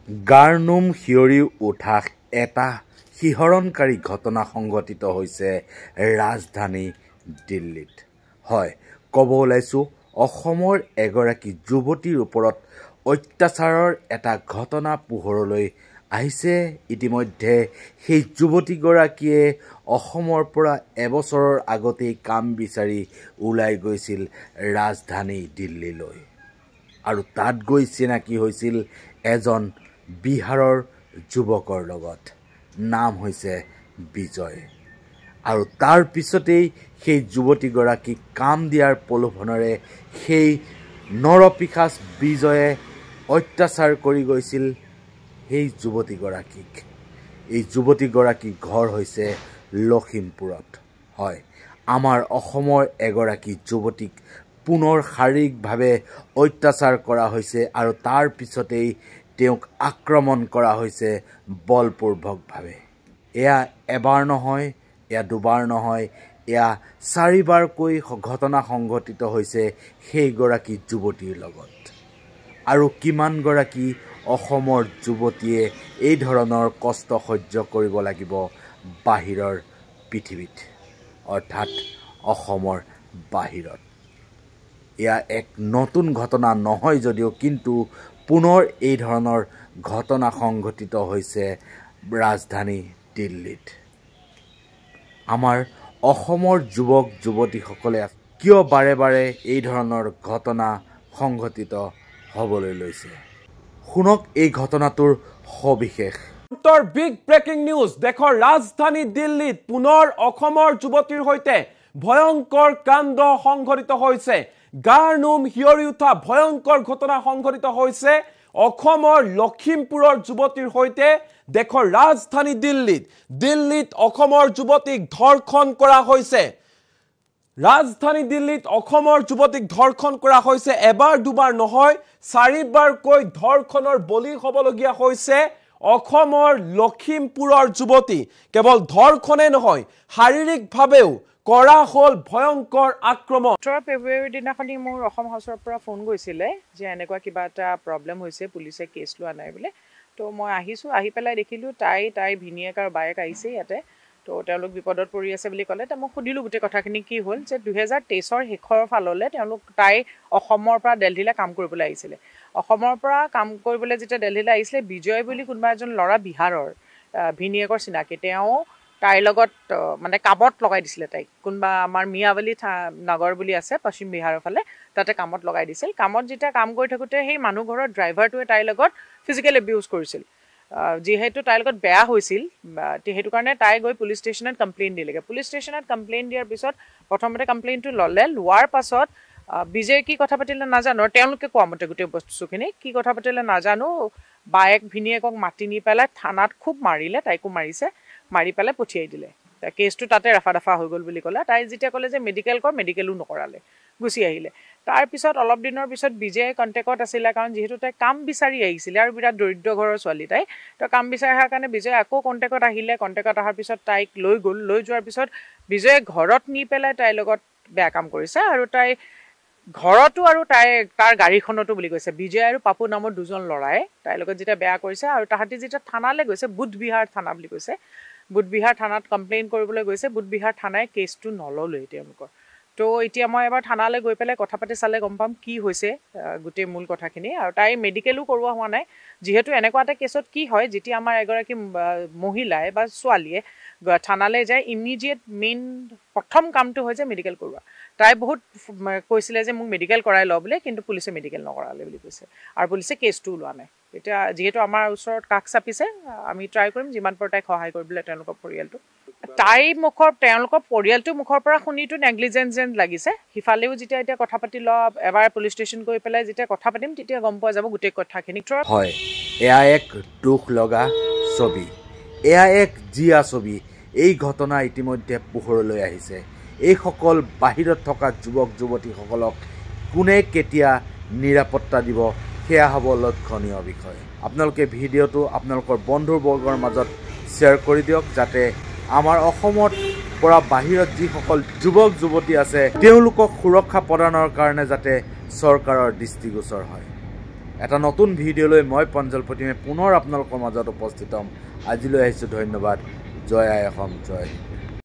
গাৰ্নুম হিয়ৰি উঠা এটা শিহৰণকাৰী ঘটনা সংঘটিত হৈছে ৰাজধানী দিল্লীত। হয়, ক'ব ওলাইছোঁ অসমৰ এগৰাকী যুৱতীৰ ওপৰত অত্যাচাৰৰ এটা ঘটনা পোহৰলৈ আহিছে। ইতিমধ্যে সেই যুৱতীগৰাকীয়ে অসমৰ পৰা এবছৰৰ আগতেই কাম বিচাৰি ওলাই গৈছিল ৰাজধানী দিল্লীলৈ আৰু তাত গৈ চিনাকি হৈছিল এজন বিহাৰৰ যুৱকৰ লগত। নাম হৈছে বিজয় আৰু তাৰ পিছতেই সেই যুৱতীগৰাকীক কাম দিয়াৰ প্ৰলোভনেৰে সেই নৰপিশাচ বিজয়ে অত্যাচাৰ কৰি গৈছিল সেই যুৱতীগৰাকীক। এই যুৱতীগৰাকীৰ ঘৰ হৈছে লখিমপুৰত। হয়, আমাৰ অসমৰ এগৰাকী যুৱতীক পুনৰ শাৰীৰিকভাৱে অত্যাচাৰ কৰা হৈছে আৰু তাৰ পিছতেই তেওঁক আক্ৰমণ কৰা হৈছে বলপূৰ্বকভাৱে। এয়া এবাৰ নহয়, এয়া দুবাৰ নহয়, এয়া চাৰিবাৰকৈ ঘটনা সংঘটিত হৈছে সেইগৰাকী যুৱতীৰ লগত। আৰু কিমানগৰাকী অসমৰ যুৱতীয়ে এই ধৰণৰ কষ্ট সহ্য কৰিব লাগিব বাহিৰৰ পৃথিৱীত, অৰ্থাৎ অসমৰ বাহিৰত। এয়া এক নতুন ঘটনা নহয় যদিও কিন্তু পুনৰ এই ধৰণৰ ঘটনা সংঘটিত হৈছে ৰাজধানী দিল্লীত। আমাৰ অসমৰ যুৱক যুৱতীসকলে কিয় বাৰে বাৰে এই ধৰণৰ ঘটনা সংঘটিত হ'বলৈ লৈছে? শুনক এই ঘটনাটোৰ সবিশেষ। Big breaking news. দেশৰ ৰাজধানী দিল্লীত পুনৰ অসমৰ যুৱতীৰ সৈতে ভয়ংকৰ কাণ্ড সংঘটিত হৈছে। গাৰ্নুম হিয়ৰি উঠা ভয়ংকৰ ঘটনা সংঘটিত হৈছে অসমৰ লখিমপুৰৰ যুৱতীৰ সৈতে দেশৰ ৰাজধানী দিল্লীত অসমৰ যুৱতীক ধৰ্ষণ কৰা হৈছে। ৰাজধানী দিল্লীত অসমৰ যুৱতীক ধৰ্ষণ কৰা হৈছে। এবাৰ দুবাৰ নহয়, চাৰিবাৰকৈ ধৰ্ষণৰ বলি হ'বলগীয়া হৈছে অসমৰ লখিমপুৰৰ যুৱতী। কেৱল ধৰ্ষণে নহয়, শাৰীৰিকভাৱেও কৰা হ'ল ভয়ংকৰ আক্ৰমণ। 18 ফেব্ৰুৱাৰীৰ দিনাখনি মোৰ অসম হাউচৰ পৰা ফোন গৈছিলে যে এনেকুৱা কিবা এটা প্ৰব্লেম হৈছে, পুলিচে কেছ লোৱা নাই বোলে। তো মই আহিছোঁ, আহি পেলাই দেখিলোঁ তাইৰ ভিনিয়েক আৰু বায়েক আহিছে ইয়াতে। তো তেওঁলোক বিপদত পৰি আছে বুলি ক'লে। তো মই সুধিলোঁ গোটেই কথাখিনি কি হ'ল, যে 2023ৰ শেষৰ ফাললৈ তাই অসমৰ পৰা দিল্লীলৈ কাম কৰিবলৈ আহিছিলে। অসমৰ পৰা কাম কৰিবলৈ যেতিয়া দিল্লীলৈ আহিছিলে, বিজয় বুলি কোনোবা এজন ল'ৰা বিহাৰৰ ভিনিয়েকৰ চিনাকি, তেওঁ তাইৰ লগত মানে কামত লগাই দিছিলে তাইক। কোনোবা আমাৰ মিয়াৱলী নগৰ বুলি আছে পশ্চিম বিহাৰৰ ফালে, তাতে কামত লগাই দিছিল। কামত যেতিয়া কাম কৰি থাকোঁতে সেই মানুহ ঘৰৰ ড্ৰাইভাৰটোৱে তাইৰ লগত ফিজিকেল এবিউজ কৰিছিল। যিহেতু তাইৰ লগত বেয়া হৈছিল, সেইটো কাৰণে তাই গৈ পুলিচ ষ্টেচনত কমপ্লেইন দিলেগৈ। পুলিচ ষ্টেচনত কমপ্লেইন দিয়াৰ পিছত প্ৰথমতে কমপ্লেইনটো লোৱাৰ পাছত বিজয়ে কি কথা পাতিলে নাজানো, তেওঁলোকে কোৱা মতে গোটেই বস্তুখিনি কি কথা পাতিলে নাজানো, বায়েক ভিনিয়েকক মাতি নি পেলাই থানাত খুব মাৰিলে, তাইকো মাৰিছে, মাৰি পেলাই পঠিয়াই দিলে। কেছটো তাতে ৰাফা দফা হৈ গ'ল বুলি ক'লে। তাই যেতিয়া ক'লে যে মেডিকেল মেডিকেলো নকৰালে, গুচি আহিলে। তাৰপিছত অলপ দিনৰ পিছত বিজয়ে কণ্টেক্টত আছিলে, কাৰণ যিহেতু তাই কাম বিচাৰি আহিছিলে আৰু বিৰাট দৰিদ্ৰ ঘৰৰ ছোৱালী তাই। তো কাম বিচাৰি অহাৰ কাৰণে বিজয়ে আকৌ কণ্টেক্টত আহিলে। কণ্টেক্টত অহাৰ পিছত তাইক লৈ গ'ল। লৈ যোৱাৰ পিছত বিজয়ে ঘৰত নি পেলাই তাইৰ লগত বেয়া কাম কৰিছে আৰু তাই ঘৰতো আৰু তাৰ গাড়ীখনতো বুলি কৈছে। বিজয় আৰু পাপু নামৰ দুজন ল'ৰাই তাইৰ লগত যেতিয়া বেয়া কৰিছে আৰু তাহাঁতি যেতিয়া থানালৈ গৈছে, বুধবিহাৰ থানা বুলি কৈছে, বুধবিহাৰ থানাত কমপ্লেইন কৰিবলৈ গৈছে। বুধবিহাৰ থানাই কেছটো নল'লে তেওঁলোকৰ। তো এতিয়া মই এবাৰ থানালৈ গৈ পেলাই কথা পাতি চালে গম পাম কি হৈছে গোটেই মূল কথাখিনি। আৰু তাই মেডিকেলো কৰোৱা হোৱা নাই। যিহেতু এনেকুৱা এটা কেছত কি হয়, যেতিয়া আমাৰ এগৰাকী মহিলাই বা ছোৱালীয়ে থানালৈ যায়, ইমিডিয়েট মেইন প্ৰথম কামটো হয় যে মেডিকেল কৰোৱা। তাই বহুত কৈছিলে যে মোক মেডিকেল কৰাই লওঁ বুলি, কিন্তু পুলিচে মেডিকেল নকৰালে বুলি কৈছে আৰু পুলিচে কেছটোও লোৱা নাই। এতিয়া যিহেতু আমাৰ ওচৰত কাষ চাপিছে, আমি ট্ৰাই কৰিম যিমান পাৰোঁ তাইক সহায় কৰিবলৈ তেওঁলোকৰ পৰিয়ালটো। তেওঁলোকৰ পৰিয়ালটোৰ মুখৰ পৰা শুনিতো নেগলিজেঞ্চ যেন লাগিছে। সিফালেও যেতিয়া এতিয়া কথা পাতি লোৱা, এবাৰ পুলিচ ষ্টেচন গৈ পেলাই যেতিয়া কথা পাতিম তেতিয়া গম পোৱা যাব গোটেই কথাখিনি। হয়, এয়া এক দুখ লগা ছবি, এয়া এক জীয়া ছবি। এই ঘটনা ইতিমধ্যে পোহৰলৈ আহিছে। এইসকল বাহিৰত থকা যুৱক যুৱতীসকলক কোনে কেতিয়া নিৰাপত্তা দিব, সেয়া হ'ব লক্ষণীয় বিষয়। আপোনালোকে ভিডিঅ'টো আপোনালোকৰ বন্ধুবৰ্গৰ মাজত শ্বেয়াৰ কৰি দিয়ক, যাতে আমাৰ অসমত পৰা বাহিৰত যিসকল যুৱক যুৱতী আছে তেওঁলোকক সুৰক্ষা প্ৰদানৰ কাৰণে যাতে চৰকাৰৰ দৃষ্টিগোচৰ হয়। এটা নতুন ভিডিঅ'লৈ মই পঞ্জল প্ৰতিমে পুনৰ আপোনালোকৰ মাজত উপস্থিত হ'ম। আজিলৈ আহিছোঁ, ধন্যবাদ। জয় আই অসম, জয়।